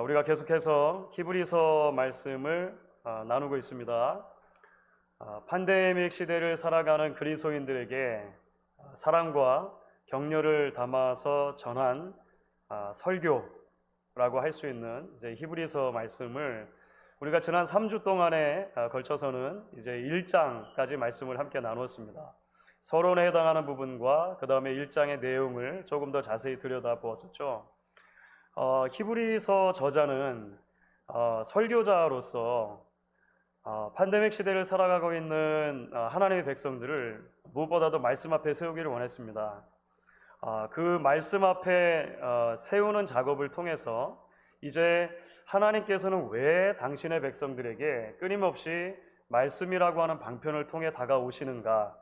우리가 계속해서 히브리서 말씀을 나누고 있습니다. 팬데믹 시대를 살아가는 그리스도인들에게 사랑과 격려를 담아서 전한 설교라고 할 수 있는 이제 히브리서 말씀을 우리가 지난 3주 동안에 걸쳐서는 이제 1장까지 말씀을 함께 나누었습니다. 서론에 해당하는 부분과 그 다음에 1장의 내용을 조금 더 자세히 들여다보았었죠. 히브리서 저자는 설교자로서 팬데믹 시대를 살아가고 있는 하나님의 백성들을 무엇보다도 말씀 앞에 세우기를 원했습니다. 그 말씀 앞에 세우는 작업을 통해서 이제 하나님께서는 왜 당신의 백성들에게 끊임없이 말씀이라고 하는 방편을 통해 다가오시는가,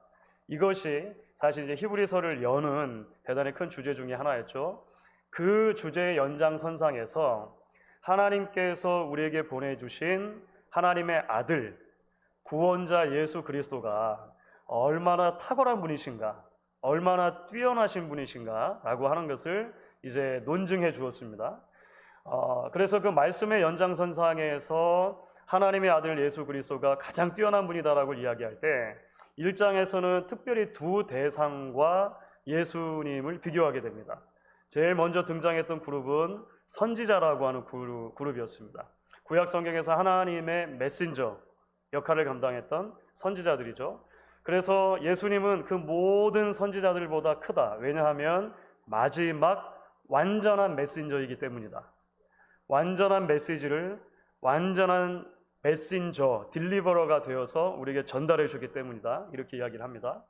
이것이 사실 이제 히브리서를 여는 대단히 큰 주제 중에 하나였죠. 그 주제의 연장선상에서 하나님께서 우리에게 보내주신 하나님의 아들, 구원자 예수 그리스도가 얼마나 탁월한 분이신가, 얼마나 뛰어나신 분이신가 라고 하는 것을 이제 논증해 주었습니다. 그래서 그 말씀의 연장선상에서 하나님의 아들 예수 그리스도가 가장 뛰어난 분이다라고 이야기할 때 1장에서는 특별히 두 대상과 예수님을 비교하게 됩니다. 제일 먼저 등장했던 그룹은 선지자라고 하는 그룹이었습니다. 구약 성경에서 하나님의 메신저 역할을 감당했던 선지자들이죠. 그래서 예수님은 그 모든 선지자들보다 크다. 왜냐하면 마지막 완전한 메신저이기 때문이다. 완전한 메시지를 완전한 메신저, 딜리버러가 되어서 우리에게 전달해 주기 때문이다. 이렇게 이야기를 합니다.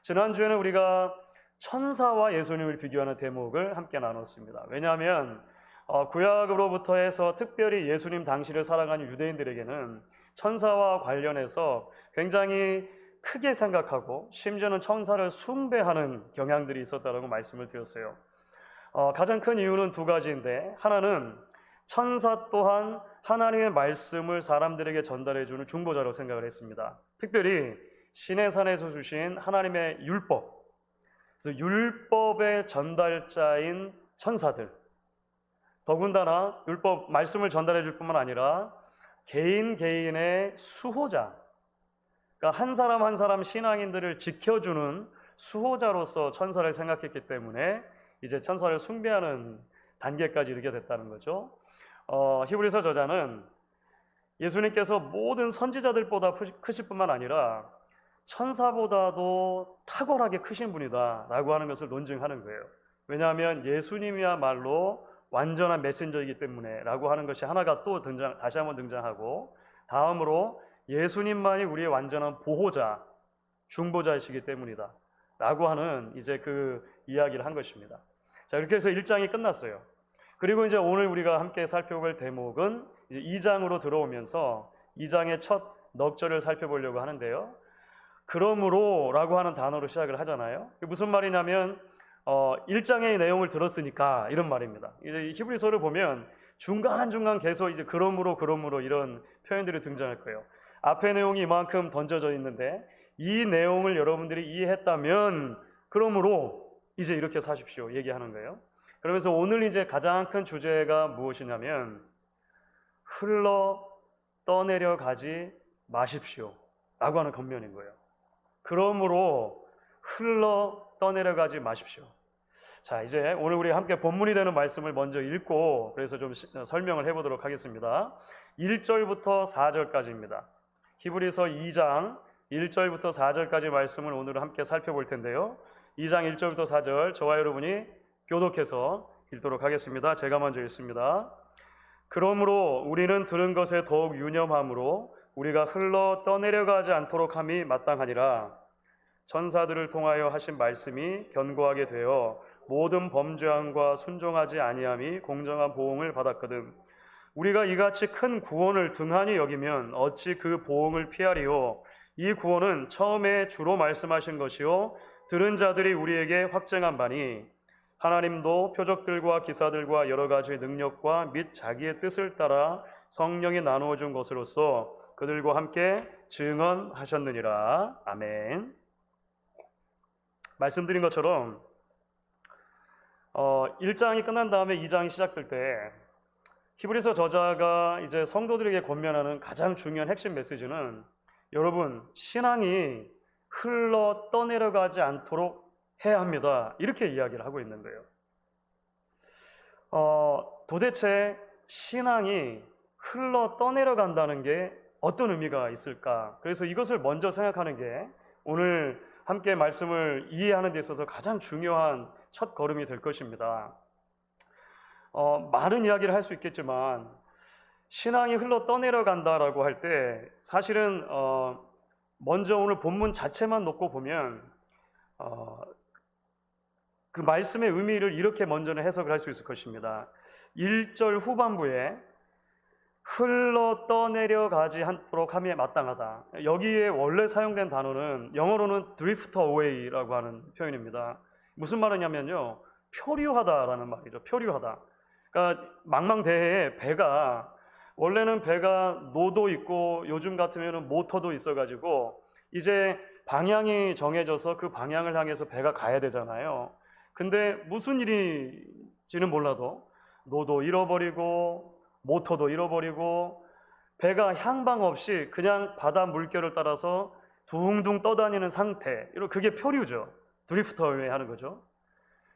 지난주에는 우리가 천사와 예수님을 비교하는 대목을 함께 나눴습니다. 왜냐하면 구약으로부터 해서 특별히 예수님 당시를 살아가는 유대인들에게는 천사와 관련해서 굉장히 크게 생각하고 심지어는 천사를 숭배하는 경향들이 있었다고 말씀을 드렸어요. 가장 큰 이유는 두 가지인데, 하나는 천사 또한 하나님의 말씀을 사람들에게 전달해주는 중보자로 생각을 했습니다. 특별히 시내산에서 주신 하나님의 율법, 그래서 율법의 전달자인 천사들, 더군다나 율법 말씀을 전달해 줄 뿐만 아니라 개인의 수호자, 그러니까 한 사람 한 사람 신앙인들을 지켜주는 수호자로서 천사를 생각했기 때문에 이제 천사를 숭배하는 단계까지 이르게 됐다는 거죠. 히브리서 저자는 예수님께서 모든 선지자들보다 크실 뿐만 아니라 천사보다도 탁월하게 크신 분이다 라고 하는 것을 논증하는 거예요. 왜냐하면 예수님이야말로 완전한 메신저이기 때문에 라고 하는 것이 하나가 또 다시 한번 등장하고, 다음으로 예수님만이 우리의 완전한 보호자, 중보자이시기 때문이다 라고 하는 이제 그 이야기를 한 것입니다. 자, 이렇게 해서 1장이 끝났어요. 그리고 이제 오늘 우리가 함께 살펴볼 대목은 이제 2장으로 들어오면서 2장의 첫 넉절을 살펴보려고 하는데요. 그러므로 라고 하는 단어로 시작을 하잖아요. 무슨 말이냐면 1장의 내용을 들었으니까 이런 말입니다. 이제 히브리서를 보면 중간중간 계속 이제 그러므로 이런 표현들이 등장할 거예요. 앞의 내용이 이만큼 던져져 있는데 이 내용을 여러분들이 이해했다면 그러므로 이제 이렇게 사십시오 얘기하는 거예요. 그러면서 오늘 이제 가장 큰 주제가 무엇이냐면 흘러 떠내려 가지 마십시오 라고 하는 겉면인 거예요. 그러므로 흘러 떠내려 가지 마십시오. 자, 이제 오늘 우리 함께 본문이 되는 말씀을 먼저 읽고 그래서 좀 설명을 해보도록 하겠습니다. 1절부터 4절까지입니다. 히브리서 2장 1절부터 4절까지 말씀을 오늘 함께 살펴볼 텐데요. 2장 1절부터 4절 저와 여러분이 교독해서 읽도록 하겠습니다. 제가 먼저 읽습니다. 그러므로 우리는 들은 것에 더욱 유념함으로 우리가 흘러 떠내려가지 않도록 함이 마땅하니라. 천사들을 통하여 하신 말씀이 견고하게 되어 모든 범죄함과 순종하지 아니함이 공정한 보응을 받았거든. 우리가 이같이 큰 구원을 등한히 여기면 어찌 그 보응을 피하리요. 이 구원은 처음에 주로 말씀하신 것이요 들은 자들이 우리에게 확증한 바니 하나님도 표적들과 기사들과 여러 가지 능력과 및 자기의 뜻을 따라 성령이 나누어 준 것으로서 그들과 함께 증언하셨느니라. 아멘. 말씀드린 것처럼 1장이 끝난 다음에 2장이 시작될 때 히브리서 저자가 이제 성도들에게 권면하는 가장 중요한 핵심 메시지는 여러분, 신앙이 흘러 떠내려가지 않도록 해야 합니다. 이렇게 이야기를 하고 있는 거예요. 도대체 신앙이 흘러 떠내려간다는 게 어떤 의미가 있을까? 그래서 이것을 먼저 생각하는 게 오늘 함께 말씀을 이해하는 데 있어서 가장 중요한 첫 걸음이 될 것입니다. 많은 이야기를 할 수 있겠지만 신앙이 흘러 떠내려간다라고 할 때 사실은 먼저 오늘 본문 자체만 놓고 보면 그 말씀의 의미를 이렇게 먼저는 해석을 할 수 있을 것입니다. 1절 후반부에 흘러 떠내려가지 않도록 함이 마땅하다. 여기에 원래 사용된 단어는 영어로는 drift away라고 하는 표현입니다. 무슨 말이냐면요, 표류하다라는 말이죠. 표류하다. 그러니까 망망대해에 배가, 원래는 배가 노도 있고 요즘 같으면 모터도 있어가지고 이제 방향이 정해져서 그 방향을 향해서 배가 가야 되잖아요. 근데 무슨 일인지는 몰라도 노도 잃어버리고 모터도 잃어버리고 배가 향방 없이 그냥 바다 물결을 따라서 둥둥 떠다니는 상태, 그게 표류죠. 드리프트웨이 하는 거죠.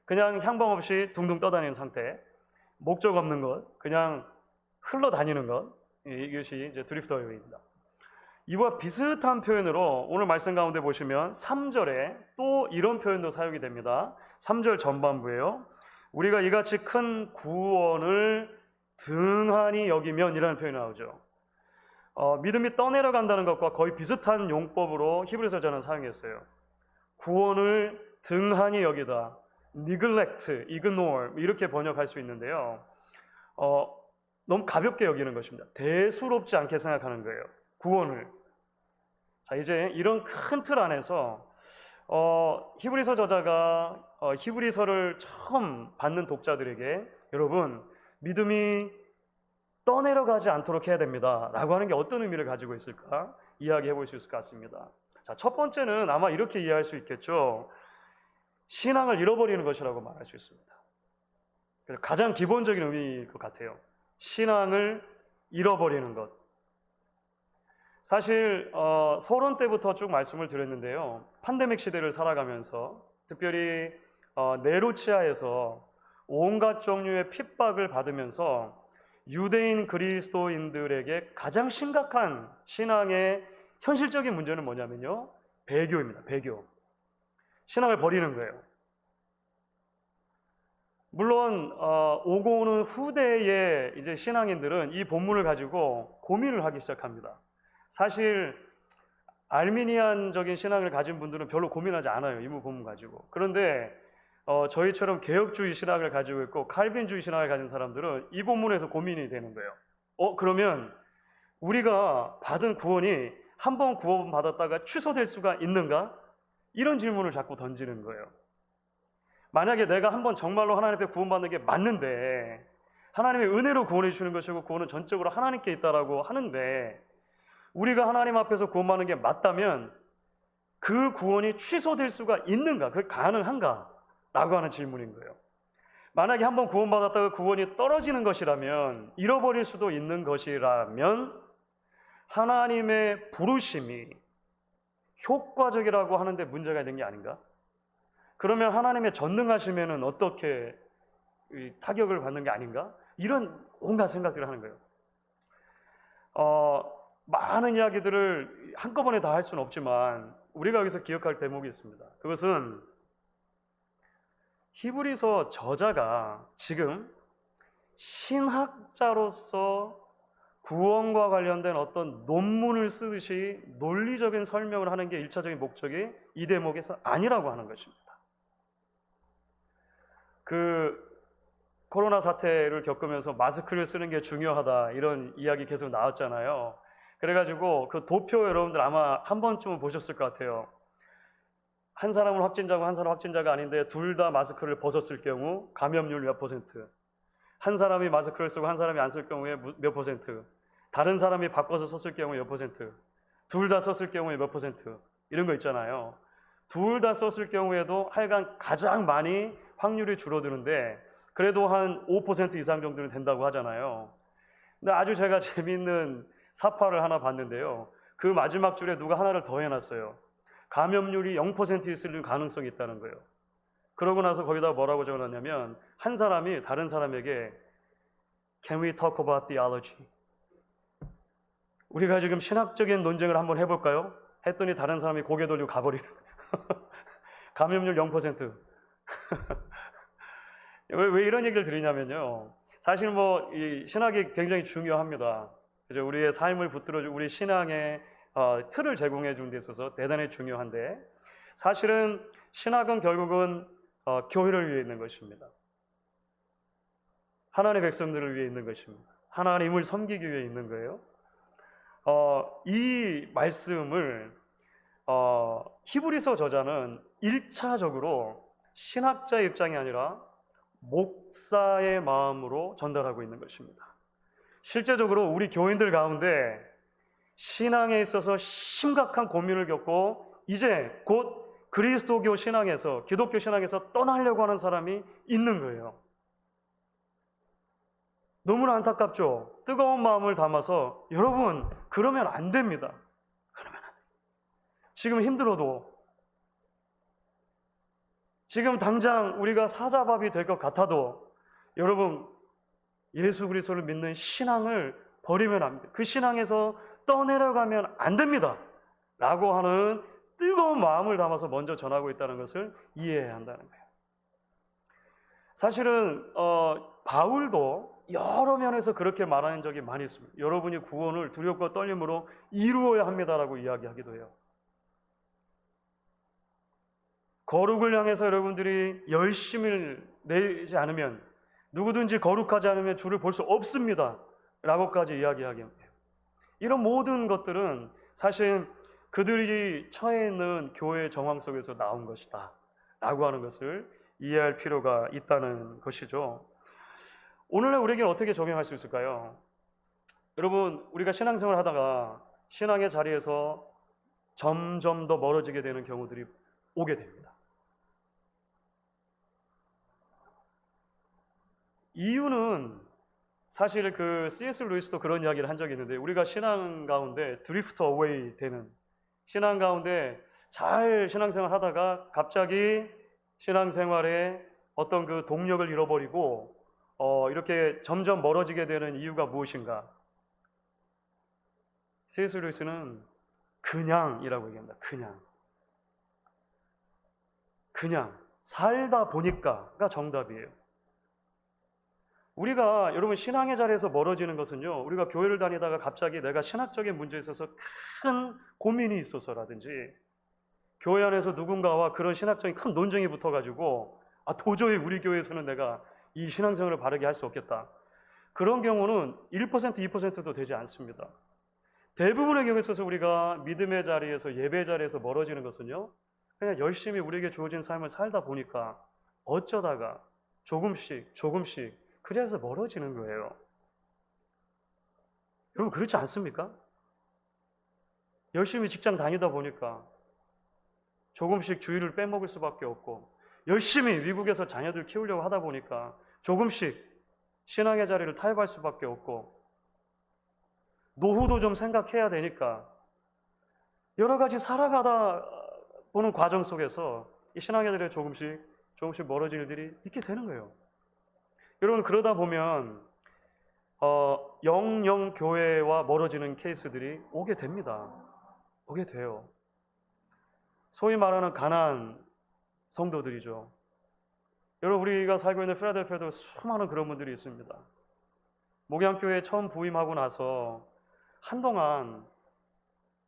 그냥 향방 없이 둥둥 떠다니는 상태, 목적 없는 것, 그냥 흘러다니는 것, 이것이 이제 드리프트웨이입니다. 이와 비슷한 표현으로 오늘 말씀 가운데 보시면 3절에 또 이런 표현도 사용이 됩니다. 3절 전반부에요. 우리가 이같이 큰 구원을 등한히 여기면 이라는 표현이 나오죠. 믿음이 떠내려간다는 것과 거의 비슷한 용법으로 히브리서 저는 사용했어요. 구원을 등한히 여기다, neglect, ignore 이렇게 번역할 수 있는데요. 너무 가볍게 여기는 것입니다. 대수롭지 않게 생각하는 거예요. 구원을. 자, 이제 이런 큰 틀 안에서 히브리서 저자가 히브리서를 처음 받는 독자들에게 여러분, 믿음이 떠내려가지 않도록 해야 됩니다 라고 하는 게 어떤 의미를 가지고 있을까 이야기해 볼 수 있을 것 같습니다. 자, 첫 번째는 아마 이렇게 이해할 수 있겠죠. 신앙을 잃어버리는 것이라고 말할 수 있습니다. 가장 기본적인 의미일 것 같아요. 신앙을 잃어버리는 것. 사실 서론 때부터 쭉 말씀을 드렸는데요. 팬데믹 시대를 살아가면서 특별히 네로치아에서 온갖 종류의 핍박을 받으면서 유대인 그리스도인들에게 가장 심각한 신앙의 현실적인 문제는 뭐냐면요, 배교입니다. 배교. 신앙을 버리는 거예요. 물론 오고 오는 후대의 이제 신앙인들은 이 본문을 가지고 고민을 하기 시작합니다. 사실 알미니안적인 신앙을 가진 분들은 별로 고민하지 않아요. 이 본문 가지고. 그런데 저희처럼 개혁주의 신학을 가지고 있고 칼빈주의 신학을 가진 사람들은 이 본문에서 고민이 되는 거예요. 그러면 우리가 받은 구원이 한 번 구원 받았다가 취소될 수가 있는가? 이런 질문을 자꾸 던지는 거예요. 만약에 내가 한 번 정말로 하나님 앞에 구원받는 게 맞는데 하나님의 은혜로 구원해 주시는 것이고 구원은 전적으로 하나님께 있다라고 하는데 우리가 하나님 앞에서 구원받는 게 맞다면 그 구원이 취소될 수가 있는가? 그게 가능한가? 라고 하는 질문인 거예요. 만약에 한번 구원받았다가 구원이 떨어지는 것이라면, 잃어버릴 수도 있는 것이라면 하나님의 부르심이 효과적이라고 하는데 문제가 있는 게 아닌가? 그러면 하나님의 전능하심에는 어떻게 타격을 받는 게 아닌가? 이런 온갖 생각들을 하는 거예요. 많은 이야기들을 한꺼번에 다 할 수는 없지만 우리가 여기서 기억할 대목이 있습니다. 그것은 히브리서 저자가 지금 신학자로서 구원과 관련된 어떤 논문을 쓰듯이 논리적인 설명을 하는 게 1차적인 목적이 이 대목에서 아니라고 하는 것입니다. 코로나 사태를 겪으면서 마스크를 쓰는 게 중요하다 이런 이야기 계속 나왔잖아요. 그래가지고 그 도표 여러분들 아마 한 번쯤은 보셨을 것 같아요. 한 사람은 확진자고 한 사람은 확진자가 아닌데 둘 다 마스크를 벗었을 경우 감염률 몇 %, 한 사람이 마스크를 쓰고 한 사람이 안 쓸 경우에 몇 %, 다른 사람이 바꿔서 썼을 경우에 몇 %, 둘 다 썼을 경우에 몇 %, 이런 거 있잖아요. 둘 다 썼을 경우에도 하여간 가장 많이 확률이 줄어드는데 그래도 한 5% 이상 정도는 된다고 하잖아요. 근데 아주 제가 재미있는 사파를 하나 봤는데요. 그 마지막 줄에 누가 하나를 더 해놨어요. 감염률이 0% 있을 가능성이 있다는 거예요. 그러고 나서 거기다 뭐라고 적어놨냐면 한 사람이 다른 사람에게 Can we talk about theology? 우리가 지금 신학적인 논쟁을 한번 해볼까요? 했더니 다른 사람이 고개 돌리고 가버리는 거예요. 감염률 0%. 왜 이런 얘기를 드리냐면요. 사실 뭐 이 신학이 굉장히 중요합니다. 그죠? 우리의 삶을 붙들어주고 우리 신앙의 틀을 제공해 주는 데 있어서 대단히 중요한데 사실은 신학은 결국은 교회를 위해 있는 것입니다. 하나님의 백성들을 위해 있는 것입니다. 하나님을 섬기기 위해 있는 거예요. 이 말씀을 히브리서 저자는 1차적으로 신학자의 입장이 아니라 목사의 마음으로 전달하고 있는 것입니다. 실제적으로 우리 교인들 가운데 신앙에 있어서 심각한 고민을 겪고 이제 곧 그리스도교 신앙에서 기독교 신앙에서 떠나려고 하는 사람이 있는 거예요. 너무나 안타깝죠. 뜨거운 마음을 담아서 여러분 그러면 안 됩니다. 그러면 안 돼요. 지금 힘들어도 지금 당장 우리가 사자밥이 될 것 같아도 여러분 예수 그리스도를 믿는 신앙을 버리면 안 됩니다. 그 신앙에서 떠내려가면 안 됩니다. 라고 하는 뜨거운 마음을 담아서 먼저 전하고 있다는 것을 이해해야 한다는 거예요. 사실은 바울도 여러 면에서 그렇게 말하는 적이 많이 있습니다. 여러분이 구원을 두렵고 떨림으로 이루어야 합니다라고 이야기하기도 해요. 거룩을 향해서 여러분들이 열심히 내지 않으면 누구든지 거룩하지 않으면 주를 볼 수 없습니다 라고까지 이야기하게 합니다. 이런 모든 것들은 사실 그들이 처해 있는 교회의 정황 속에서 나온 것이다 라고 하는 것을 이해할 필요가 있다는 것이죠. 오늘날 우리에게는 어떻게 적용할 수 있을까요? 여러분 우리가 신앙생활을 하다가 신앙의 자리에서 점점 더 멀어지게 되는 경우들이 오게 됩니다. 이유는 사실 그 C.S. 루이스도 그런 이야기를 한 적이 있는데 우리가 신앙 가운데 드리프트 어웨이 되는 신앙 가운데 잘 신앙생활 하다가 갑자기 신앙생활에 어떤 그 동력을 잃어버리고 이렇게 점점 멀어지게 되는 이유가 무엇인가? C.S. 루이스는 그냥이라고 얘기합니다. 그냥 살다 보니까가 정답이에요. 우리가 여러분 신앙의 자리에서 멀어지는 것은요, 우리가 교회를 다니다가 갑자기 내가 신학적인 문제에 있어서 큰 고민이 있어서라든지 교회 안에서 누군가와 그런 신학적인 큰 논쟁이 붙어가지고 도저히 우리 교회에서는 내가 이 신앙생활을 바르게 할 수 없겠다. 그런 경우는 1%, 2%도 되지 않습니다. 대부분의 경우에 있어서 우리가 믿음의 자리에서 예배 자리에서 멀어지는 것은요, 그냥 열심히 우리에게 주어진 삶을 살다 보니까 어쩌다가 조금씩 그래서 멀어지는 거예요. 여러분 그렇지 않습니까? 열심히 직장 다니다 보니까 조금씩 주일을 빼먹을 수밖에 없고 열심히 미국에서 자녀들 키우려고 하다 보니까 조금씩 신앙의 자리를 타협할 수밖에 없고 노후도 좀 생각해야 되니까 여러 가지 살아가다 보는 과정 속에서 이 신앙의 자리에 조금씩 멀어질 일들이 있게 되는 거예요. 여러분 그러다 보면 영영 교회와 멀어지는 케이스들이 오게 됩니다. 오게 돼요. 소위 말하는 가난 성도들이죠. 여러분 우리가 살고 있는 필라델피아도 수많은 그런 분들이 있습니다. 목양교회에 처음 부임하고 나서 한동안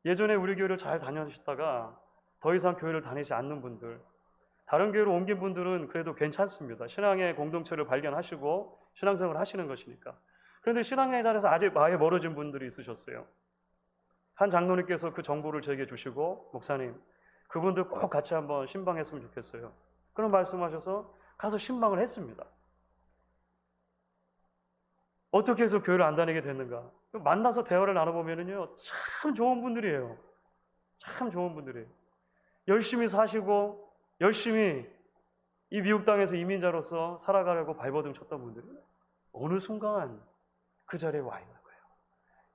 예전에 우리 교회를 잘 다녀시다가 더 이상 교회를 다니지 않는 분들, 다른 교회로 옮긴 분들은 그래도 괜찮습니다. 신앙의 공동체를 발견하시고 신앙생활을 하시는 것이니까. 그런데 신앙의 자리에서 아직 아예 멀어진 분들이 있으셨어요. 한 장로님께서 그 정보를 저에게 주시고 목사님, 그분들 꼭 같이 한번 신방했으면 좋겠어요. 그런 말씀하셔서 가서 신방을 했습니다. 어떻게 해서 교회를 안 다니게 됐는가? 만나서 대화를 나눠보면요, 참 좋은 분들이에요. 참 좋은 분들이에요. 열심히 사시고 열심히 이 미국 땅에서 이민자로서 살아가려고 발버둥 쳤던 분들이 어느 순간 그 자리에 와 있는 거예요.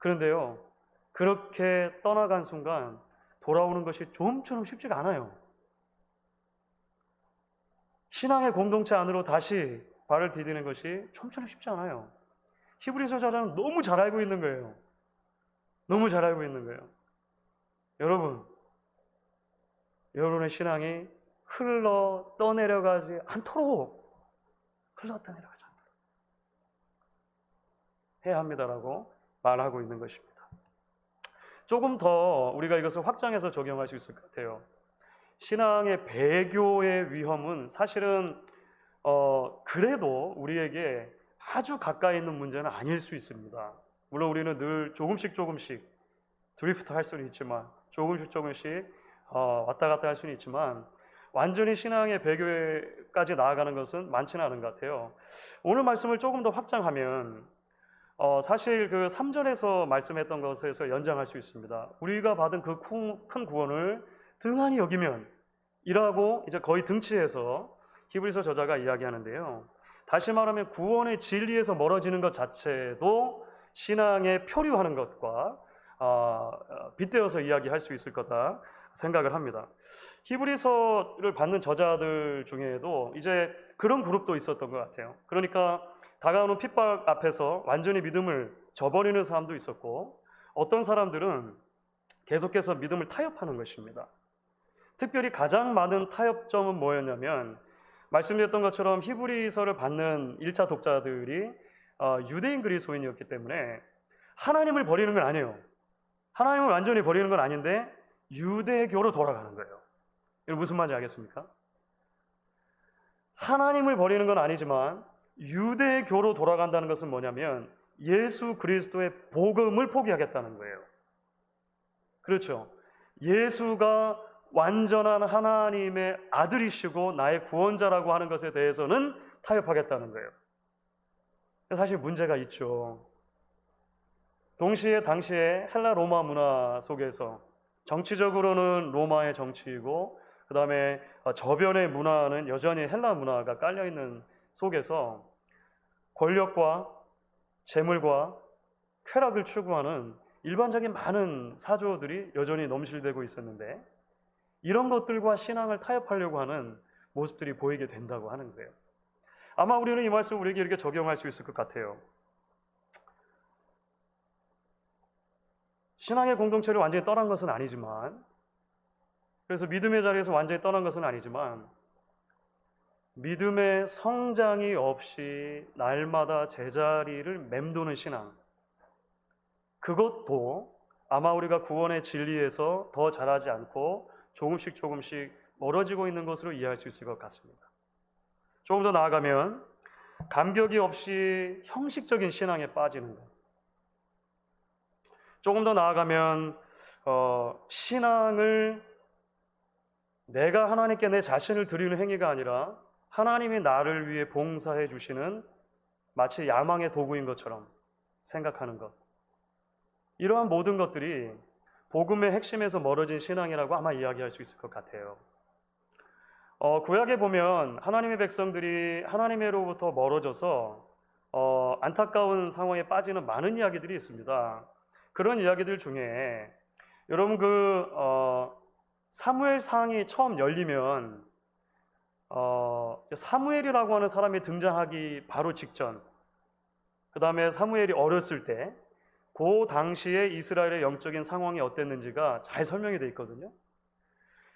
그런데요, 그렇게 떠나간 순간 돌아오는 것이 좀처럼 쉽지가 않아요. 신앙의 공동체 안으로 다시 발을 디디는 것이 좀처럼 쉽지 않아요. 히브리서 저자는 너무 잘 알고 있는 거예요. 너무 잘 알고 있는 거예요. 여러분의 신앙이 흘러 떠내려가지 않도록 해야 합니다라고 말하고 있는 것입니다. 조금 더 우리가 이것을 확장해서 적용할 수 있을 것 같아요. 신앙의 배교의 위험은 사실은 그래도 우리에게 아주 가까이 있는 문제는 아닐 수 있습니다. 물론 우리는 늘 조금씩 드리프트 할 수는 있지만 조금씩 왔다 갔다 할 수는 있지만 완전히 신앙의 배교까지 나아가는 것은 많지는 않은 것 같아요. 오늘 말씀을 조금 더 확장하면 사실 그 3절에서 말씀했던 것에서 연장할 수 있습니다. 우리가 받은 그 큰 구원을 등한히 여기면 이라고 이제 거의 등치해서 히브리서 저자가 이야기하는데요. 다시 말하면 구원의 진리에서 멀어지는 것 자체도 신앙에 표류하는 것과 빗대어서 이야기할 수 있을 거다 생각을 합니다. 히브리서를 받는 저자들 중에도 이제 그런 그룹도 있었던 것 같아요. 그러니까 다가오는 핍박 앞에서 완전히 믿음을 저버리는 사람도 있었고, 어떤 사람들은 계속해서 믿음을 타협하는 것입니다. 특별히 가장 많은 타협점은 뭐였냐면, 말씀드렸던 것처럼 히브리서를 받는 1차 독자들이 유대인 그리스도인이었기 때문에 하나님을 버리는 건 아니에요. 하나님을 완전히 버리는 건 아닌데 유대교로 돌아가는 거예요. 이거 무슨 말인지 알겠습니까? 하나님을 버리는 건 아니지만 유대교로 돌아간다는 것은 뭐냐면 예수 그리스도의 복음을 포기하겠다는 거예요. 그렇죠. 예수가 완전한 하나님의 아들이시고 나의 구원자라고 하는 것에 대해서는 타협하겠다는 거예요. 사실 문제가 있죠. 동시에 당시에 헬라 로마 문화 속에서 정치적으로는 로마의 정치이고 그 다음에 저변의 문화는 여전히 헬라 문화가 깔려있는 속에서 권력과 재물과 쾌락을 추구하는 일반적인 많은 사조들이 여전히 넘실대고 있었는데 이런 것들과 신앙을 타협하려고 하는 모습들이 보이게 된다고 하는 거예요. 아마 우리는 이 말씀을 우리에게 이렇게 적용할 수 있을 것 같아요. 신앙의 공동체를 완전히 떠난 것은 아니지만, 그래서 믿음의 자리에서 완전히 떠난 것은 아니지만 믿음의 성장이 없이 날마다 제자리를 맴도는 신앙, 그것도 아마 우리가 구원의 진리에서 더 자라지 않고 조금씩 멀어지고 있는 것으로 이해할 수 있을 것 같습니다. 조금 더 나아가면 감격이 없이 형식적인 신앙에 빠지는 것, 조금 더 나아가면 신앙을 내가 하나님께 내 자신을 드리는 행위가 아니라 하나님이 나를 위해 봉사해 주시는 마치 야망의 도구인 것처럼 생각하는 것, 이러한 모든 것들이 복음의 핵심에서 멀어진 신앙이라고 아마 이야기할 수 있을 것 같아요. 구약에 보면 하나님의 백성들이 하나님으로부터 멀어져서 안타까운 상황에 빠지는 많은 이야기들이 있습니다. 그런 이야기들 중에 여러분 사무엘상이 처음 열리면 사무엘이라고 하는 사람이 등장하기 바로 직전, 그 다음에 사무엘이 어렸을 때 그 당시에 이스라엘의 영적인 상황이 어땠는지가 잘 설명이 되어 있거든요.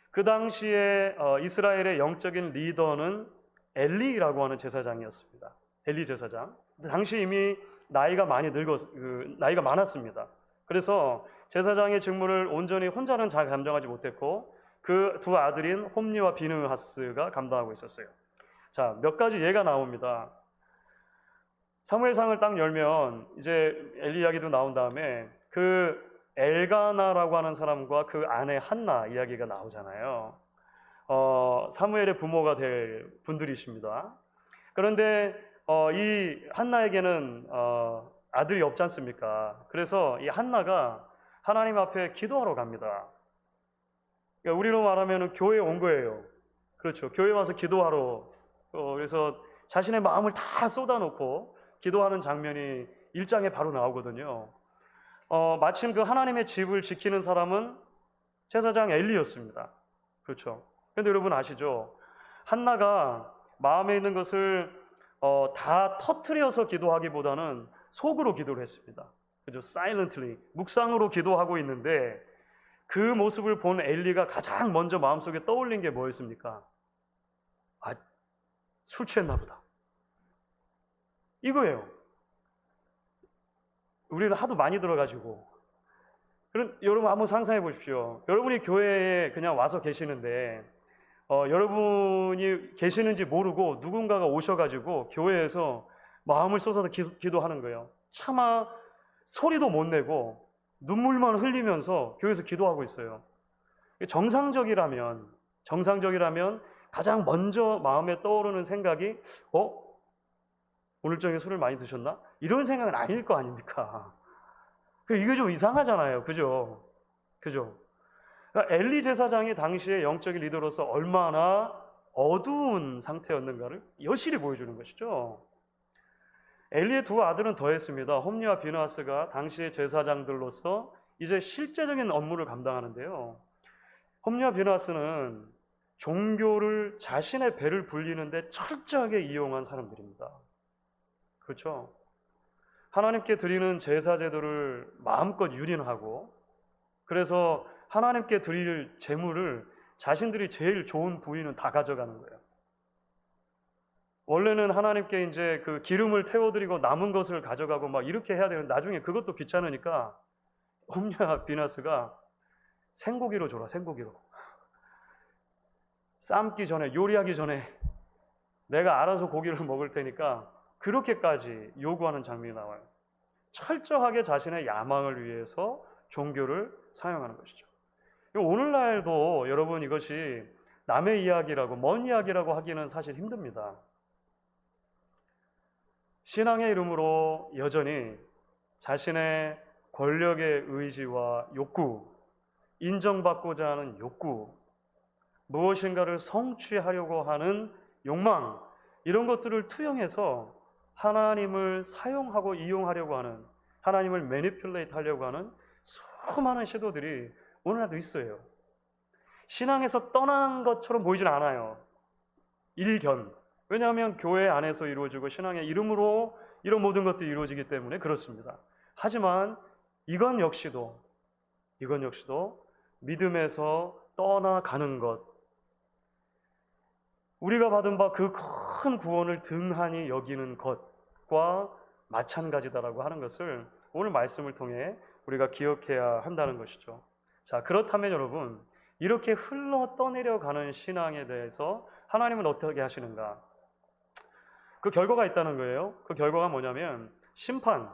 그 당시에 이스라엘의 영적인 리더는 엘리라고 하는 제사장이었습니다. 엘리 제사장. 당시 이미 나이가 많았습니다. 그래서 제사장의 직무를 온전히 혼자는 잘 감당하지 못했고 그 두 아들인 홈리와 비느하스가 감당하고 있었어요. 자, 몇 가지 예가 나옵니다. 사무엘상을 딱 열면 이제 엘리 이야기도 나온 다음에 그 엘가나라고 하는 사람과 그 아내 한나 이야기가 나오잖아요. 사무엘의 부모가 될 분들이십니다. 그런데 이 한나에게는 아들이 없지 않습니까? 그래서 이 한나가 하나님 앞에 기도하러 갑니다. 그러니까 우리로 말하면 교회에 온 거예요. 그렇죠. 교회 와서 기도하러. 그래서 자신의 마음을 다 쏟아놓고 기도하는 장면이 1장에 바로 나오거든요. 마침 그 하나님의 집을 지키는 사람은 제사장 엘리였습니다. 그렇죠. 그런데 여러분 아시죠? 한나가 마음에 있는 것을 다 터트려서 기도하기보다는 속으로 기도를 했습니다. 그죠? silently, 묵상으로 기도하고 있는데 그 모습을 본 엘리가 가장 먼저 마음속에 떠올린 게 뭐였습니까? 아, 술 취했나 보다. 이거예요. 우리는 하도 많이 들어가지고. 그럼 여러분 한번 상상해 보십시오. 여러분이 교회에 그냥 와서 계시는데 여러분이 계시는지 모르고 누군가가 오셔가지고 교회에서 마음을 쏟아서 기도하는 거예요. 차마 소리도 못 내고 눈물만 흘리면서 교회에서 기도하고 있어요. 정상적이라면 가장 먼저 마음에 떠오르는 생각이 오늘 저녁에 술을 많이 드셨나? 이런 생각은 아닐 거 아닙니까? 이게 좀 이상하잖아요. 그죠? 그러니까 엘리 제사장이 당시의 영적인 리더로서 얼마나 어두운 상태였는가를 여실히 보여주는 것이죠. 엘리의 두 아들은 더했습니다. 홈리와 비느하스가 당시의 제사장들로서 이제 실제적인 업무를 감당하는데요. 홈리와 비느하스는 종교를 자신의 배를 불리는데 철저하게 이용한 사람들입니다. 그렇죠? 하나님께 드리는 제사 제도를 마음껏 유린하고 그래서 하나님께 드릴 제물을 자신들이 제일 좋은 부위는 다 가져가는 거예요. 원래는 하나님께 이제 그 기름을 태워드리고 남은 것을 가져가고 막 이렇게 해야 되는데 나중에 그것도 귀찮으니까 홈리와 비느하스가 생고기로 줘라, 생고기로. 삶기 전에, 요리하기 전에 내가 알아서 고기를 먹을 테니까 그렇게까지 요구하는 장면이 나와요. 철저하게 자신의 야망을 위해서 종교를 사용하는 것이죠. 오늘날도 여러분 이것이 남의 이야기라고 먼 이야기라고 하기는 사실 힘듭니다. 신앙의 이름으로 여전히 자신의 권력의 의지와 욕구, 인정받고자 하는 욕구, 무엇인가를 성취하려고 하는 욕망, 이런 것들을 투영해서 하나님을 사용하고 이용하려고 하는, 하나님을 매니플레이트 하려고 하는 수많은 시도들이 오늘날도 있어요. 신앙에서 떠난 것처럼 보이진 않아요. 일견. 왜냐하면 교회 안에서 이루어지고 신앙의 이름으로 이런 모든 것들이 이루어지기 때문에 그렇습니다. 하지만 이건 역시도 믿음에서 떠나가는 것, 우리가 받은 바 그 큰 구원을 등한히 여기는 것과 마찬가지다라고 하는 것을 오늘 말씀을 통해 우리가 기억해야 한다는 것이죠. 자, 그렇다면 여러분, 이렇게 흘러 떠내려가는 신앙에 대해서 하나님은 어떻게 하시는가? 그 결과가 있다는 거예요. 그 결과가 뭐냐면 심판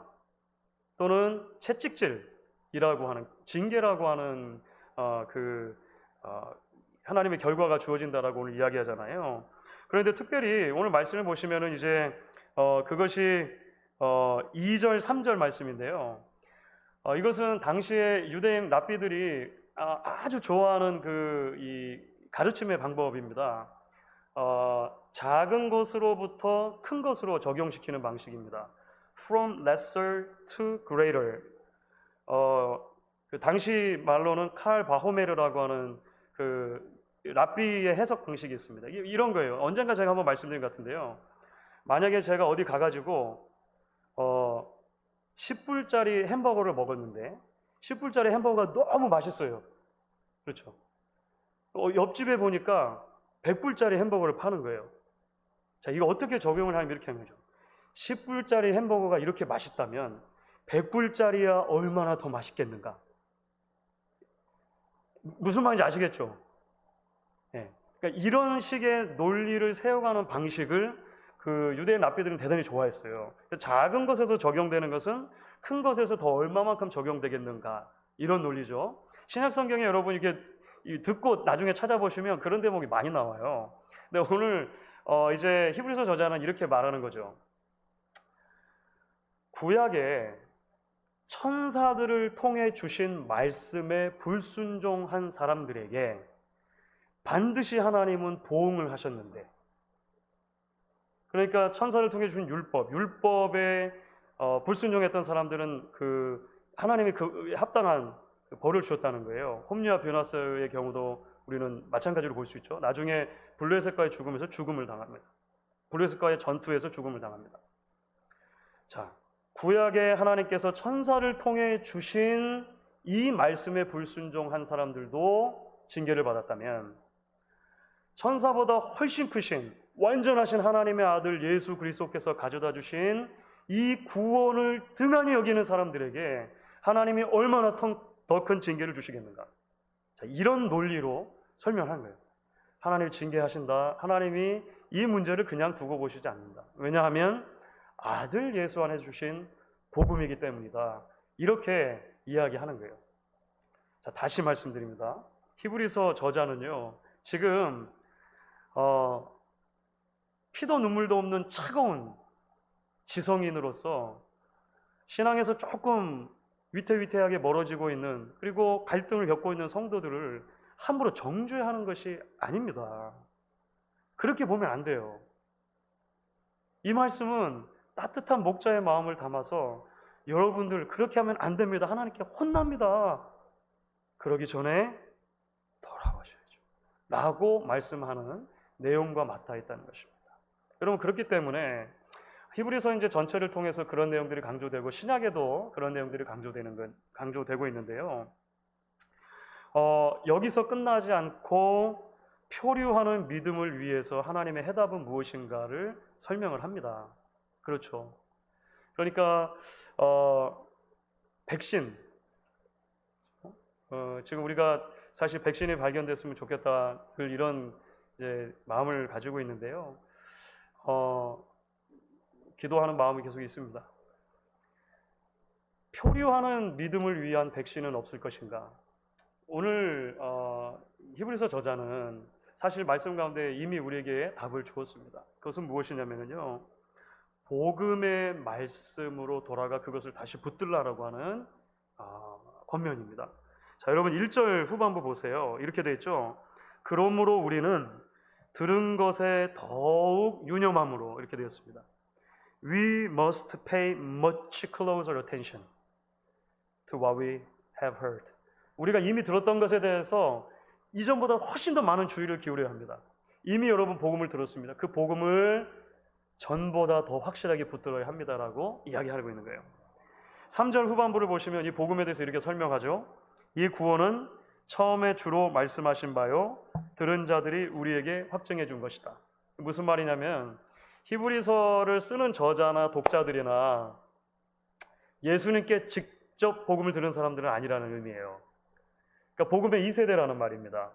또는 채찍질이라고 하는, 징계라고 하는 하나님의 결과가 주어진다라고 오늘 이야기하잖아요. 그런데 특별히 오늘 말씀을 보시면은 이제 그것이 2절, 3절 말씀인데요. 이것은 당시에 유대인 랍비들이 아주 좋아하는 이 가르침의 방법입니다. 작은 것으로부터 큰 것으로 적용시키는 방식입니다. From lesser to greater. 그 당시 말로는 칼 바호메르라고 하는 그 랍비의 해석 방식이 있습니다. 이런 거예요. 언젠가 제가 한번 말씀드린 것 같은데요. 만약에 제가 어디 가가지고 10불짜리 햄버거를 먹었는데 10불짜리 햄버거가 너무 맛있어요. 그렇죠. 옆집에 보니까 100불짜리 햄버거를 파는 거예요. 자, 이거 어떻게 적용을 하면 이렇게 하는 거죠. 10불짜리 햄버거가 이렇게 맛있다면 100불짜리야 얼마나 더 맛있겠는가? 무슨 말인지 아시겠죠? 네. 그러니까 이런 식의 논리를 세워가는 방식을 그 유대인 랍비들은 대단히 좋아했어요. 작은 것에서 적용되는 것은 큰 것에서 더 얼마만큼 적용되겠는가, 이런 논리죠. 신약 성경에 여러분 이렇게 듣고 나중에 찾아보시면 그런 대목이 많이 나와요. 근데 오늘 이제 히브리서 저자는 이렇게 말하는 거죠. 구약에 천사들을 통해 주신 말씀에 불순종한 사람들에게 반드시 하나님은 보응을 하셨는데, 그러니까 천사를 통해 주신 율법에 불순종했던 사람들은 그 하나님이 그 합당한 벌을 주었다는 거예요. 홈리와 비오나스의 경우도 우리는 마찬가지로 볼 수 있죠. 나중에 블레셋과의 죽음에서 죽음을 당합니다. 블레셋과의 전투에서 죽음을 당합니다. 자, 구약에 하나님께서 천사를 통해 주신 이 말씀에 불순종한 사람들도 징계를 받았다면, 천사보다 훨씬 크신 완전하신 하나님의 아들 예수 그리스도께서 가져다 주신 이 구원을 등한히 여기는 사람들에게 하나님이 얼마나 더 큰 징계를 주시겠는가. 자, 이런 논리로 설명한 거예요. 하나님이 징계하신다. 하나님이 이 문제를 그냥 두고 보시지 않는다. 왜냐하면 아들 예수 안에 주신 복음이기 때문이다. 이렇게 이야기하는 거예요. 자, 다시 말씀드립니다. 히브리서 저자는요, 지금 피도 눈물도 없는 차가운 지성인으로서 신앙에서 조금 위태위태하게 멀어지고 있는, 그리고 갈등을 겪고 있는 성도들을 함부로 정죄하는 것이 아닙니다. 그렇게 보면 안 돼요. 이 말씀은 따뜻한 목자의 마음을 담아서 여러분들 그렇게 하면 안 됩니다. 하나님께 혼납니다. 그러기 전에 돌아오셔야죠. 라고 말씀하는 내용과 맞닿아 있다는 것입니다. 여러분, 그렇기 때문에 히브리서 이제 전체를 통해서 그런 내용들이 강조되고 신약에도 그런 내용들이 강조되고 있는데요. 여기서 끝나지 않고 표류하는 믿음을 위해서 하나님의 해답은 무엇인가를 설명을 합니다. 그렇죠. 그러니까 백신, 지금 우리가 사실 백신이 발견됐으면 좋겠다, 이런 이제 마음을 가지고 있는데요. 기도하는 마음이 계속 있습니다. 표류하는 믿음을 위한 백신은 없을 것인가? 오늘 히브리서 저자는 사실 말씀 가운데 이미 우리에게 답을 주었습니다. 그것은 무엇이냐면요, 복음의 말씀으로 돌아가 그것을 다시 붙들라라고 하는 권면입니다. 자, 여러분 1절 후반부 보세요. 이렇게 되어 있죠. 그러므로 우리는 들은 것에 더욱 유념함으로, 이렇게 되었습니다. We must pay much closer attention to what we have heard. 우리가 이미 들었던 것에 대해서 이전보다 훨씬 더 많은 주의를 기울여야 합니다. 이미 여러분 복음을 들었습니다. 그 복음을 전보다 더 확실하게 붙들어야 합니다라고 이야기하고 있는 거예요. 3절 후반부를 보시면 이 복음에 대해서 이렇게 설명하죠. 이 구원은 처음에 주로 말씀하신 바요, 들은 자들이 우리에게 확증해 준 것이다. 무슨 말이냐면 히브리서를 쓰는 저자나 독자들이나 예수님께 직접 복음을 들은 사람들은 아니라는 의미예요. 그러니까 복음의 2세대라는 말입니다.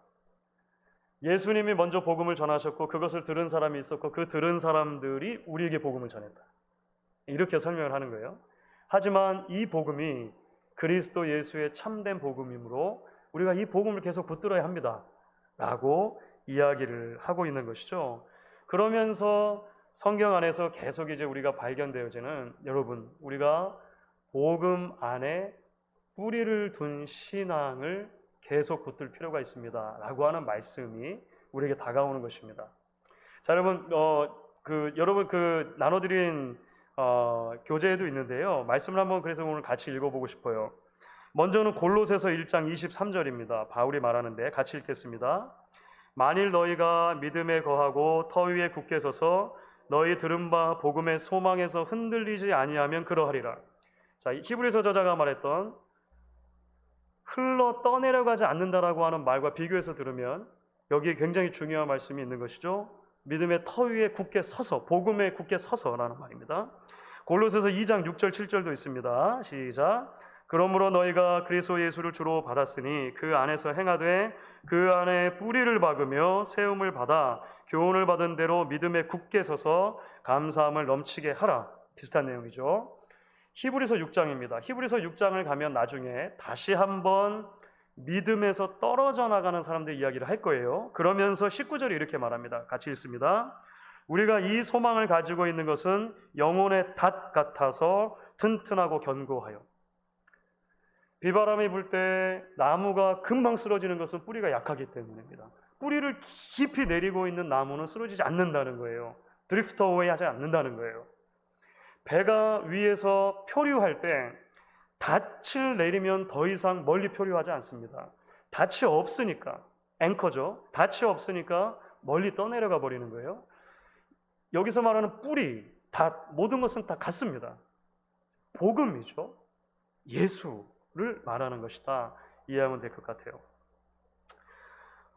예수님이 먼저 복음을 전하셨고 그것을 들은 사람이 있었고 그 들은 사람들이 우리에게 복음을 전했다. 이렇게 설명을 하는 거예요. 하지만 이 복음이 그리스도 예수의 참된 복음이므로 우리가 이 복음을 계속 붙들어야 합니다. 라고 이야기를 하고 있는 것이죠. 그러면서 성경 안에서 계속 이제 우리가 발견되어지는, 여러분, 우리가 복음 안에 뿌리를 둔 신앙을 계속 붙들 필요가 있습니다. 라고 하는 말씀이 우리에게 다가오는 것입니다. 자, 여러분, 여러분 나눠드린 교재에도 있는데요. 말씀을 한번 그래서 오늘 같이 읽어보고 싶어요. 먼저는 골로새서 1장 23절입니다. 바울이 말하는데 같이 읽겠습니다. 만일 너희가 믿음에 거하고 터 위에 굳게 서서 너희 들은 바 복음의 소망에서 흔들리지 아니하면 그러하리라. 자, 히브리서 저자가 말했던 흘러 떠내려가지 않는다라고 하는 말과 비교해서 들으면 여기에 굉장히 중요한 말씀이 있는 것이죠. 믿음의 터 위에 굳게 서서, 복음에 굳게 서서라는 말입니다. 골로새서 2장 6절 7절도 있습니다. 시작. 그러므로 너희가 그리스도 예수를 주로 받았으니 그 안에서 행하되 그 안에 뿌리를 박으며 세움을 받아 교훈을 받은 대로 믿음에 굳게 서서 감사함을 넘치게 하라. 비슷한 내용이죠. 히브리서 6장입니다. 히브리서 6장을 가면 나중에 다시 한번 믿음에서 떨어져 나가는 사람들 이야기를 할 거예요. 그러면서 19절에 이렇게 말합니다. 같이 읽습니다. 우리가 이 소망을 가지고 있는 것은 영혼의 닷 같아서 튼튼하고 견고하여. 비바람이 불 때 나무가 금방 쓰러지는 것은 뿌리가 약하기 때문입니다. 뿌리를 깊이 내리고 있는 나무는 쓰러지지 않는다는 거예요. 드리프트 어웨이 하지 않는다는 거예요. 배가 위에서 표류할 때 닻을 내리면 더 이상 멀리 표류하지 않습니다. 닻이 없으니까, 앵커죠. 닻이 없으니까 멀리 떠내려가 버리는 거예요. 여기서 말하는 뿌리, 닷, 모든 것은 다 같습니다. 복음이죠. 예수를 말하는 것이다. 이해하면 될 것 같아요.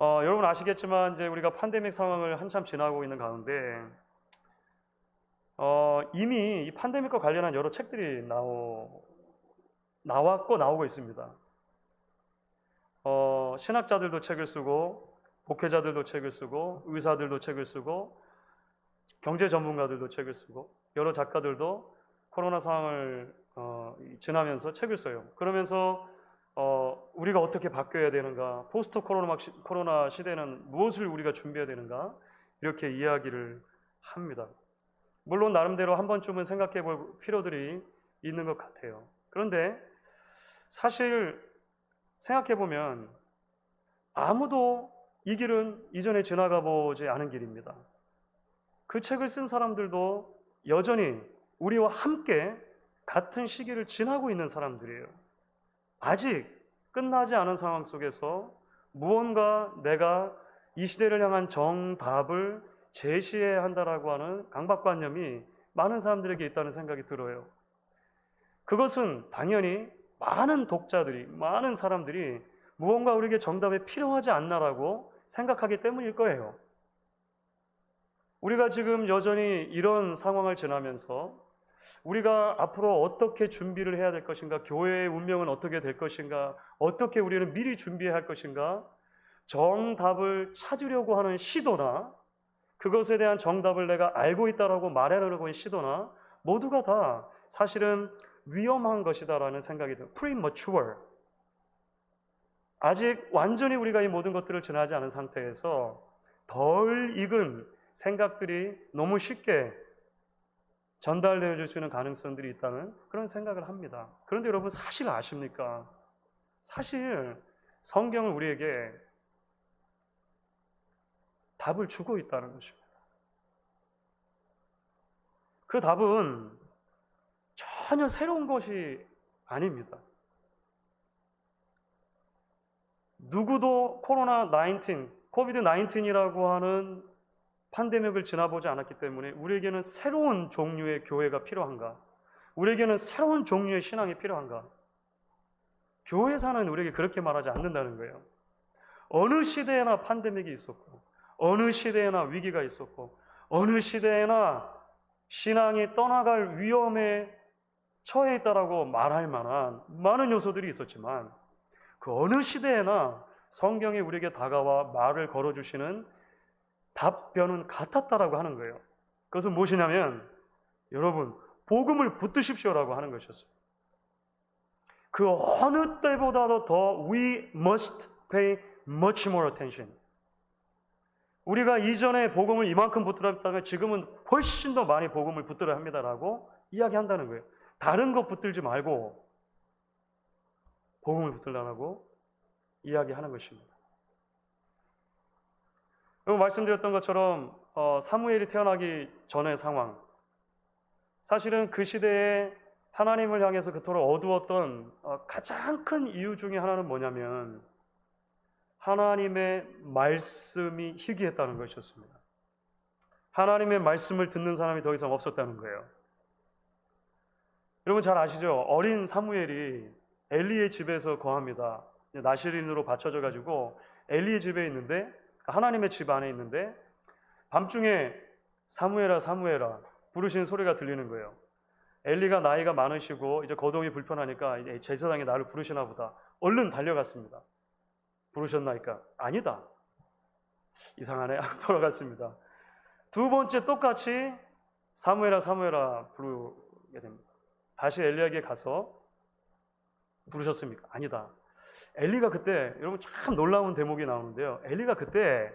여러분 아시겠지만 이제 우리가 팬데믹 상황을 한참 지나고 있는 가운데 이미 이 팬데믹과 관련한 여러 책들이 나왔고 나오고 있습니다. 신학자들도 책을 쓰고 목회자들도 책을 쓰고 의사들도 책을 쓰고 경제 전문가들도 책을 쓰고 여러 작가들도 코로나 상황을 지나면서 책을 써요. 그러면서 우리가 어떻게 바뀌어야 되는가, 포스트 코로나 시대는 무엇을 우리가 준비해야 되는가 이렇게 이야기를 합니다. 물론 나름대로 한 번쯤은 생각해 볼 필요들이 있는 것 같아요. 그런데 사실 생각해 보면 아무도 이 길은 이전에 지나가 보지 않은 길입니다. 그 책을 쓴 사람들도 여전히 우리와 함께 같은 시기를 지나고 있는 사람들이에요. 아직 끝나지 않은 상황 속에서 무언가 내가 이 시대를 향한 정답을 제시해야 한다라고 하는 강박관념이 많은 사람들에게 있다는 생각이 들어요. 그것은 당연히 많은 독자들이, 많은 사람들이 무언가 우리에게 정답이 필요하지 않나라고 생각하기 때문일 거예요. 우리가 지금 여전히 이런 상황을 지나면서 우리가 앞으로 어떻게 준비를 해야 될 것인가, 교회의 운명은 어떻게 될 것인가, 어떻게 우리는 미리 준비해야 할 것인가, 정답을 찾으려고 하는 시도나 그것에 대한 정답을 내가 알고 있다라고 말하려고 하는 시도나 모두가 다 사실은 위험한 것이다라는 생각이 들어요. premature. 아직 완전히 우리가 이 모든 것들을 지나지 않은 상태에서 덜 익은 생각들이 너무 쉽게 전달되어질 수 있는 가능성들이 있다는 그런 생각을 합니다. 그런데 여러분 사실 아십니까? 사실 성경은 우리에게 답을 주고 있다는 것입니다. 그 답은 전혀 새로운 것이 아닙니다. 누구도 코비드-19이라고 하는 팬데믹을 지나보지 않았기 때문에 우리에게는 새로운 종류의 교회가 필요한가? 우리에게는 새로운 종류의 신앙이 필요한가? 교회사는 우리에게 그렇게 말하지 않는다는 거예요. 어느 시대에나 팬데믹이 있었고 어느 시대에나 위기가 있었고 어느 시대에나 신앙이 떠나갈 위험에 처해 있다라고 말할 만한 많은 요소들이 있었지만 그 어느 시대에나 성경이 우리에게 다가와 말을 걸어주시는 답변은 같았다라고 하는 거예요. 그것은 무엇이냐면 여러분 복음을 붙드십시오라고 하는 것이었어요. 그 어느 때보다도 더 we must pay much more attention. 우리가 이전에 복음을 이만큼 붙들었다면 지금은 훨씬 더 많이 복음을 붙들어야 합니다라고 이야기한다는 거예요. 다른 것 붙들지 말고 복음을 붙들라고 이야기하는 것입니다. 그리고 말씀드렸던 것처럼 사무엘이 태어나기 전의 상황, 사실은 그 시대에 하나님을 향해서 그토록 어두웠던 가장 큰 이유 중에 하나는 뭐냐면 하나님의 말씀이 희귀했다는 것이었습니다. 하나님의 말씀을 듣는 사람이 더 이상 없었다는 거예요. 여러분 잘 아시죠? 어린 사무엘이 엘리의 집에서 거합니다. 나시린으로 받쳐져 가지고 엘리의 집에 있는데 하나님의 집 안에 있는데 밤중에 사무엘아 사무엘아 부르시는 소리가 들리는 거예요. 엘리가 나이가 많으시고 이제 거동이 불편하니까 이제 제사장이 나를 부르시나 보다. 얼른 달려갔습니다. 부르셨나이까? 아니다. 이상하네. 돌아갔습니다. 두 번째 똑같이 사무엘아 사무엘아 부르게 됩니다. 다시 엘리에게 가서 부르셨습니까? 아니다. 엘리가 그때 여러분 참 놀라운 대목이 나오는데요. 엘리가 그때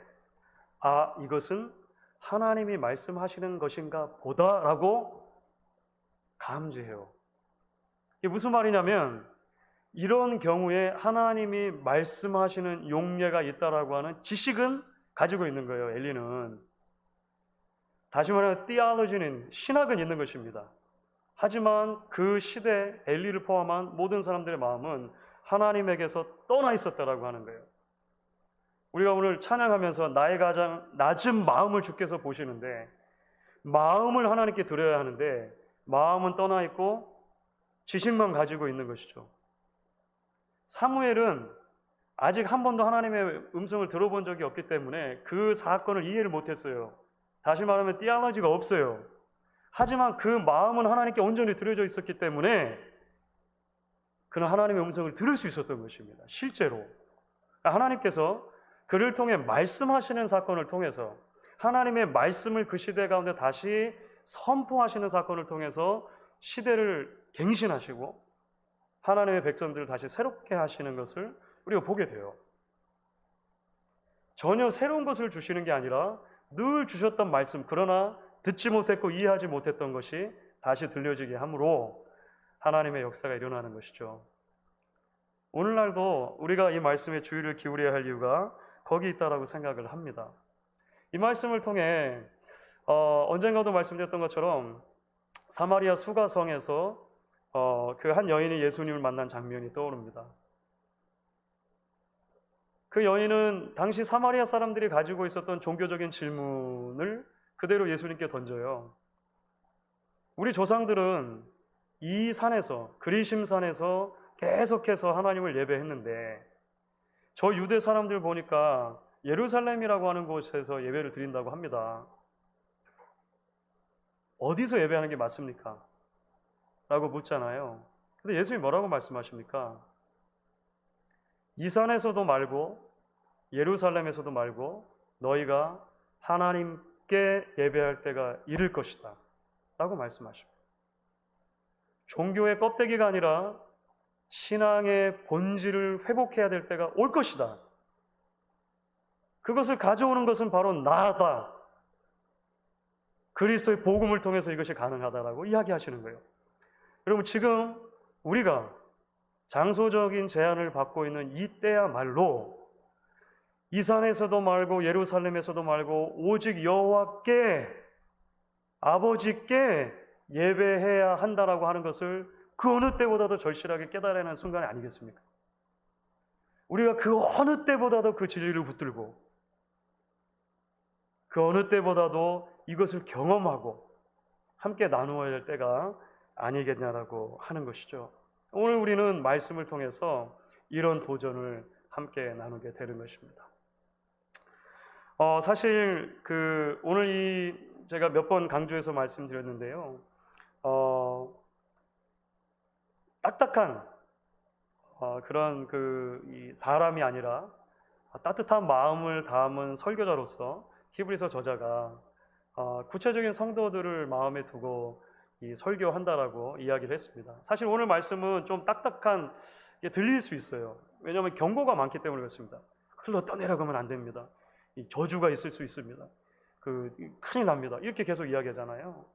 이것은 하나님이 말씀하시는 것인가 보다라고 감지해요. 이게 무슨 말이냐면 이런 경우에 하나님이 말씀하시는 용례가 있다라고 하는 지식은 가지고 있는 거예요. 엘리는. 다시 말하면 theology는 신학은 있는 것입니다. 하지만 그 시대 엘리를 포함한 모든 사람들의 마음은 하나님에게서 떠나 있었다라고 하는 거예요. 우리가 오늘 찬양하면서 나의 가장 낮은 마음을 주께서 보시는데, 마음을 하나님께 드려야 하는데 마음은 떠나 있고 지식만 가지고 있는 것이죠. 사무엘은 아직 한 번도 하나님의 음성을 들어본 적이 없기 때문에 그 사건을 이해를 못했어요. 다시 말하면 티올로지가 없어요. 하지만 그 마음은 하나님께 온전히 드려져 있었기 때문에 그는 하나님의 음성을 들을 수 있었던 것입니다. 실제로 하나님께서 그를 통해 말씀하시는 사건을 통해서, 하나님의 말씀을 그 시대 가운데 다시 선포하시는 사건을 통해서 시대를 갱신하시고 하나님의 백성들을 다시 새롭게 하시는 것을 우리가 보게 돼요. 전혀 새로운 것을 주시는 게 아니라 늘 주셨던 말씀, 그러나 듣지 못했고 이해하지 못했던 것이 다시 들려지게 함으로 하나님의 역사가 일어나는 것이죠. 오늘날도 우리가 이 말씀에 주의를 기울여야 할 이유가 거기 있다라고 생각을 합니다. 이 말씀을 통해 언젠가도 말씀드렸던 것처럼 사마리아 수가성에서 그 한 여인이 예수님을 만난 장면이 떠오릅니다. 그 여인은 당시 사마리아 사람들이 가지고 있었던 종교적인 질문을 그대로 예수님께 던져요. 우리 조상들은 이 산에서, 그리심산에서 계속해서 하나님을 예배했는데 저 유대 사람들 보니까 예루살렘이라고 하는 곳에서 예배를 드린다고 합니다. 어디서 예배하는 게 맞습니까? 라고 묻잖아요. 근데 예수님이 뭐라고 말씀하십니까? 이 산에서도 말고 예루살렘에서도 말고 너희가 하나님께 예배할 때가 이를 것이다 라고 말씀하십니다. 종교의 껍데기가 아니라 신앙의 본질을 회복해야 될 때가 올 것이다. 그것을 가져오는 것은 바로 나다. 그리스도의 복음을 통해서 이것이 가능하다라고 이야기하시는 거예요. 여러분, 지금 우리가 장소적인 제한을 받고 있는 이때야말로 이 산에서도 말고 예루살렘에서도 말고 오직 여호와께, 아버지께 예배해야 한다라고 하는 것을 그 어느 때보다도 절실하게 깨달아야 하는 순간이 아니겠습니까? 우리가 그 어느 때보다도 그 진리를 붙들고 그 어느 때보다도 이것을 경험하고 함께 나누어야 할 때가 아니겠냐라고 하는 것이죠. 오늘 우리는 말씀을 통해서 이런 도전을 함께 나누게 되는 것입니다. 사실 오늘 제가 몇 번 강조해서 말씀드렸는데요. 딱딱한 그런 이 사람이 아니라 따뜻한 마음을 담은 설교자로서 히브리서 저자가 구체적인 성도들을 마음에 두고 설교한다라고 이야기를 했습니다. 사실 오늘 말씀은 좀 딱딱한 게 들릴 수 있어요. 왜냐하면 경고가 많기 때문에 그렇습니다. 흘러 떠내려고 하면 안 됩니다. 저주가 있을 수 있습니다. 큰일 납니다. 이렇게 계속 이야기하잖아요.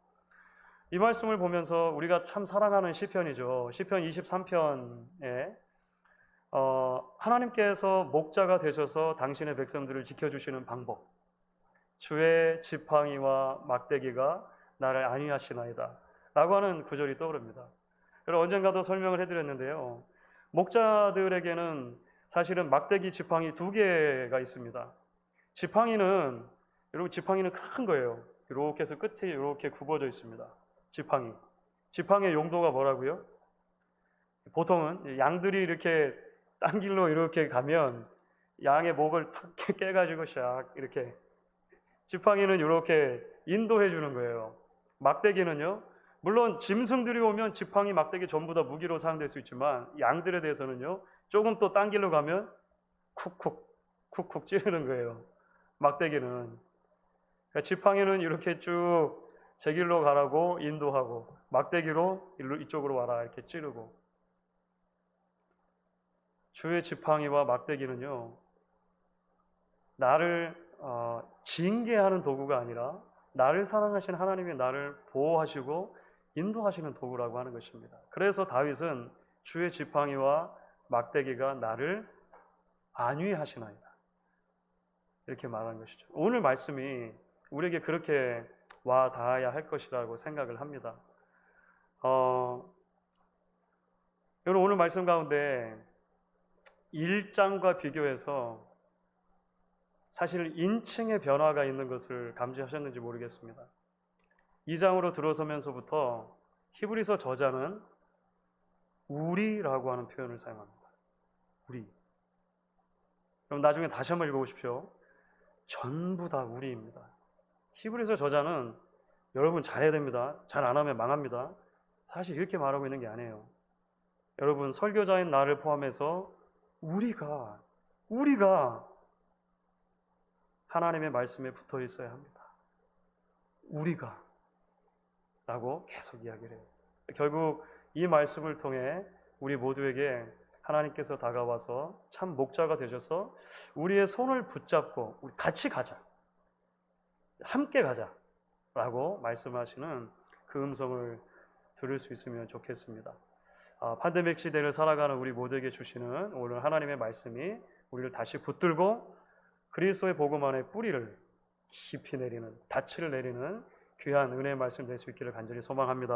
이 말씀을 보면서 우리가 참 사랑하는 시편이죠. 시편 23편에 하나님께서 목자가 되셔서 당신의 백성들을 지켜주시는 방법, 주의 지팡이와 막대기가 나를 안위하시나이다 라고 하는 구절이 떠오릅니다. 그리고 언젠가도 설명을 해드렸는데요. 목자들에게는 사실은 막대기, 지팡이 두 개가 있습니다. 지팡이는, 여러분, 지팡이는 큰 거예요. 이렇게 해서 끝이 이렇게 굽어져 있습니다. 지팡이의 용도가 뭐라고요? 보통은 양들이 이렇게 딴 길로 이렇게 가면 양의 목을 탁 깨가지고 샥 이렇게, 지팡이는 이렇게 인도해 주는 거예요. 막대기는요, 물론 짐승들이 오면 지팡이, 막대기 전부 다 무기로 사용될 수 있지만 양들에 대해서는요, 조금 또 딴 길로 가면 쿡쿡 찌르는 거예요. 막대기는. 그러니까 지팡이는 이렇게 쭉 제 길로 가라고 인도하고, 막대기로 이쪽으로 와라 이렇게 찌르고. 주의 지팡이와 막대기는요, 나를 징계하는 도구가 아니라 나를 사랑하신 하나님이 나를 보호하시고 인도하시는 도구라고 하는 것입니다. 그래서 다윗은 주의 지팡이와 막대기가 나를 안위하시나이다 이렇게 말한 것이죠. 오늘 말씀이 우리에게 그렇게 와 닿아야 할 것이라고 생각을 합니다. 여러분 오늘 말씀 가운데 1장과 비교해서 사실 인칭의 변화가 있는 것을 감지하셨는지 모르겠습니다. 2장으로 들어서면서부터 히브리서 저자는 우리라고 하는 표현을 사용합니다. 우리. 그럼 나중에 다시 한번 읽어보십시오. 전부 다 우리입니다. 히브리서 저자는 여러분 잘해야 됩니다. 잘 안 하면 망합니다. 사실 이렇게 말하고 있는 게 아니에요. 여러분 설교자인 나를 포함해서 우리가 하나님의 말씀에 붙어 있어야 합니다. 우리가 라고 계속 이야기를 해요. 결국 이 말씀을 통해 우리 모두에게 하나님께서 다가와서 참 목자가 되셔서 우리의 손을 붙잡고 우리 같이 가자, 함께 가자 라고 말씀하시는 그 음성을 들을 수 있으면 좋겠습니다. 팬데믹 시대를 살아가는 우리 모두에게 주시는 오늘 하나님의 말씀이 우리를 다시 붙들고 그리스도의 복음 안에 뿌리를 깊이 내리는, 닻을 내리는 귀한 은혜의 말씀 될 수 있기를 간절히 소망합니다.